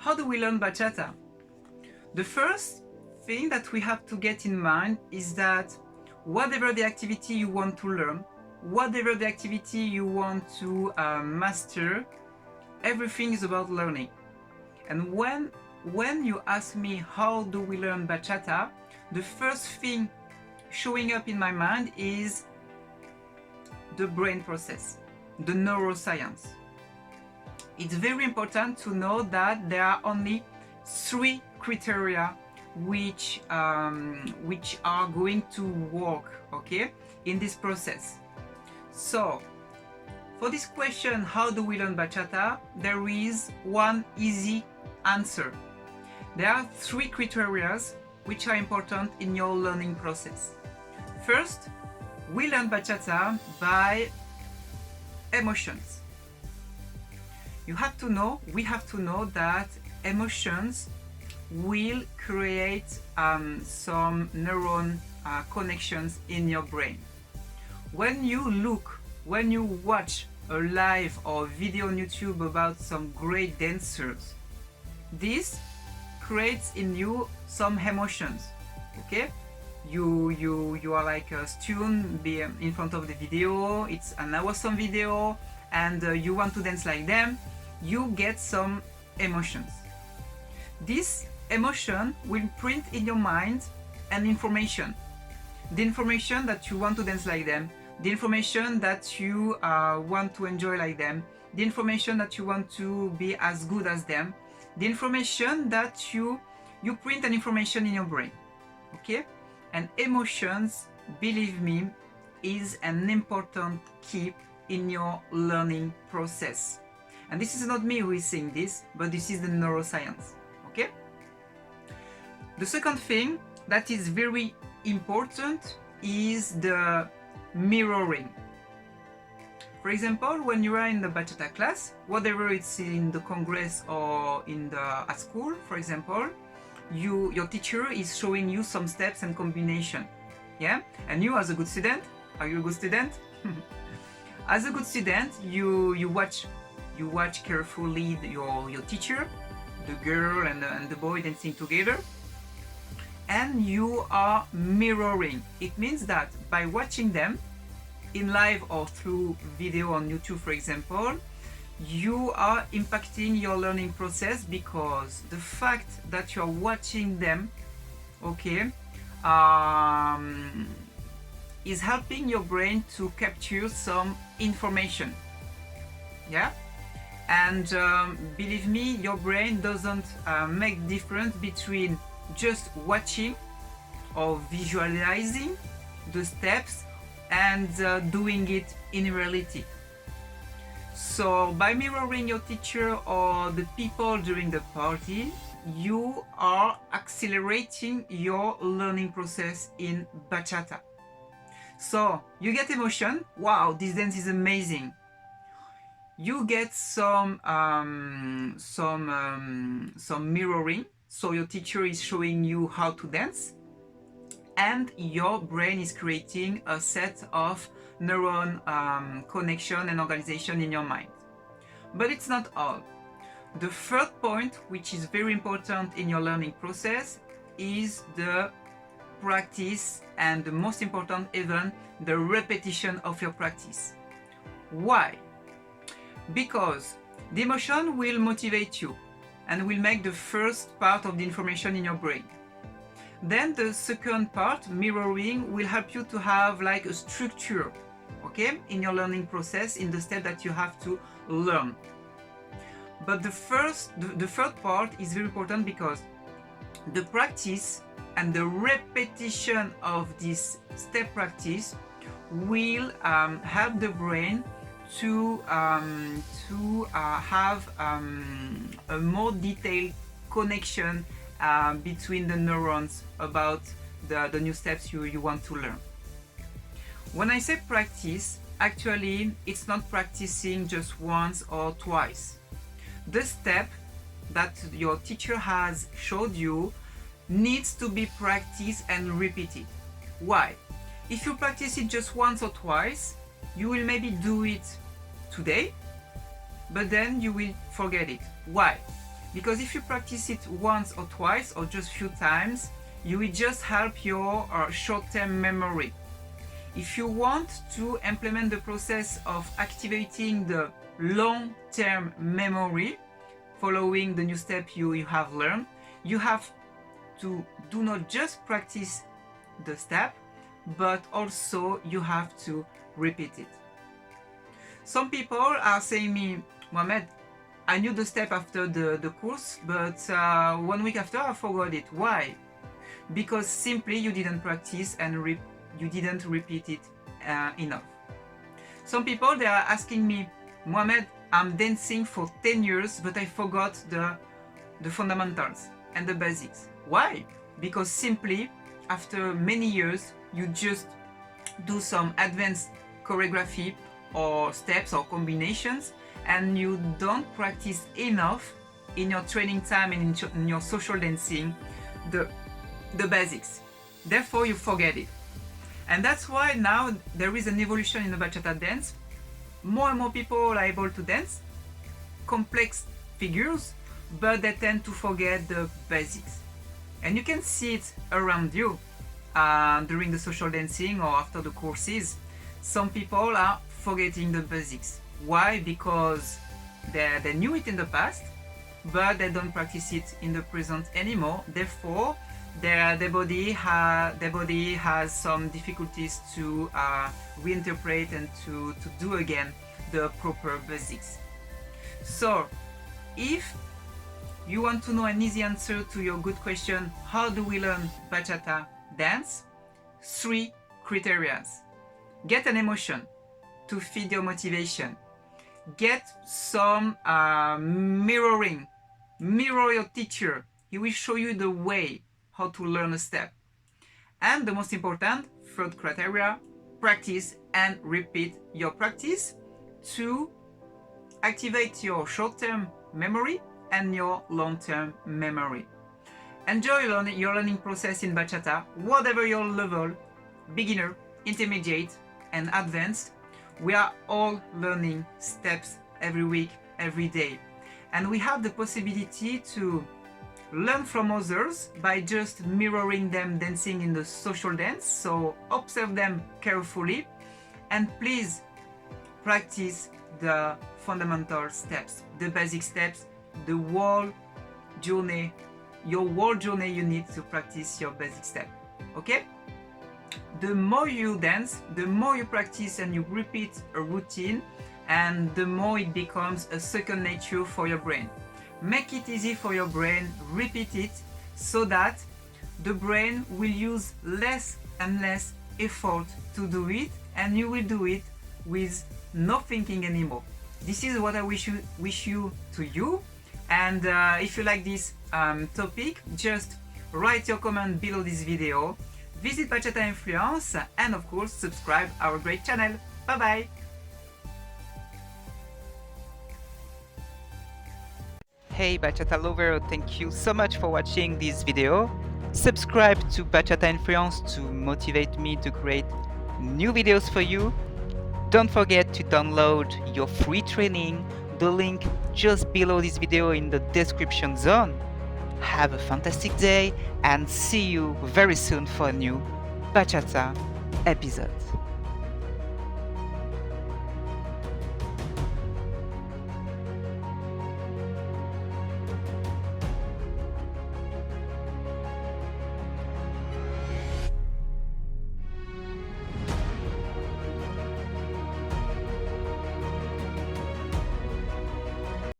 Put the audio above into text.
how do we learn bachata? The first thing that we have to get in mind is that whatever the activity you want to learn, whatever the activity you want to master, everything is about learning. And when you ask me how do we learn bachata, the first thing showing up in my mind is the brain process, the neuroscience. It's very important to know that there are only 3 criteria which are going to work, okay, in this process. So for this question, how do we learn bachata, there is one easy answer. There are 3 criteria which are important in your learning process. First, we learn bachata by emotions. We have to know that emotions will create some neuron connections in your brain. When you watch a live or video on YouTube about some great dancers, this creates in you some emotions, okay? You are like a student in front of the video, it's an awesome video, and you want to dance like them, you get some emotions. This emotion will print in your mind an information. The information that you want to dance like them, the information that you want to enjoy like them, the information that you want to be as good as them, the information that you print an information in your brain, okay? And emotions, believe me, is an important key in your learning process. And this is not me who is saying this, but this is the neuroscience, okay? The second thing that is very important is the mirroring. For example, when you are in the bachata class, whatever it's in the congress or at school, for example, your teacher is showing you some steps and combination, yeah? And you, as a good student, are you a good student? As a good student, you watch carefully your teacher, the girl and the boy dancing together, and you are mirroring. It means that by watching them in live or through video on YouTube, for example, you are impacting your learning process, because the fact that you're watching them, okay, is helping your brain to capture some information, yeah? And believe me, your brain doesn't make difference between just watching or visualizing the steps and doing it in reality. So by mirroring your teacher or the people during the party, you are accelerating your learning process in bachata. So you get emotion, wow, this dance is amazing. You get some mirroring, so your teacher is showing you how to dance, and your brain is creating a set of neuron connection and organization in your mind. But it's not all. The third point, which is very important in your learning process, is the practice, and the most important even, the repetition of your practice. Why? Because the emotion will motivate you and will make the first part of the information in your brain. Then the second part, mirroring, will help you to have like a structure, okay, in your learning process, in the step that you have to learn. But the third part is very important, because the practice and the repetition of this step practice will help the brain to have a more detailed connection between the neurons about the new steps you want to learn. When I say practice, actually it's not practicing just once or twice. The step that your teacher has showed you needs to be practiced and repeated. Why? If you practice it just once or twice, you will maybe do it today, but then you will forget it. Why? Because if you practice it once or twice or just few times, you will just help your short-term memory. If you want to implement the process of activating the long-term memory, following the new step you have learned, you have to do not just practice the step, but also you have to repeat it. Some people are saying me, Mohamed, I knew the step after the course, but 1 week after I forgot it. Why? Because simply you didn't practice and you didn't repeat it enough. Some people, they are asking me, Mohamed, I'm dancing for 10 years, but I forgot the fundamentals and the basics. Why? Because simply after many years, you just do some advanced choreography or steps or combinations, and you don't practice enough in your training time and in your social dancing the basics. Therefore, you forget it. And that's why now there is an evolution in the bachata dance. More and more people are able to dance complex figures, but they tend to forget the basics. And you can see it around you during the social dancing or after the courses. Some people are forgetting the basics. Why? Because they knew it in the past, but they don't practice it in the present anymore. Therefore, their body has some difficulties to reinterpret and to do again the proper basics. So, if you want to know an easy answer to your good question, how do we learn bachata dance? 3 criteria. Get an emotion to feed your motivation. Get some mirroring. Mirror your teacher. He will show you the way how to learn a step. And the most important, 3rd criteria, practice and repeat your practice to activate your short-term memory and your long-term memory. Enjoy your learning process in bachata, whatever your level, beginner, intermediate, and advanced. We are all learning steps every week, every day. And we have the possibility to learn from others by just mirroring them dancing in the social dance. So observe them carefully and please practice the fundamental steps, the basic steps, the whole journey, your whole journey you need to practice your basic step. Okay? The more you dance, the more you practice and you repeat a routine, and the more it becomes a second nature for your brain. Make it easy for your brain, repeat it, so that the brain will use less and less effort to do it, and you will do it with no thinking anymore. This is what I wish you to you. And if you like this topic, just write your comment below this video. Visit Bachata Influence and of course subscribe our great channel. Bye bye! Hey Bachata lover, thank you so much for watching this video. Subscribe to Bachata Influence to motivate me to create new videos for you. Don't forget to download your free training, the link just below this video in the description zone. Have a fantastic day and see you very soon for a new Bachata episode.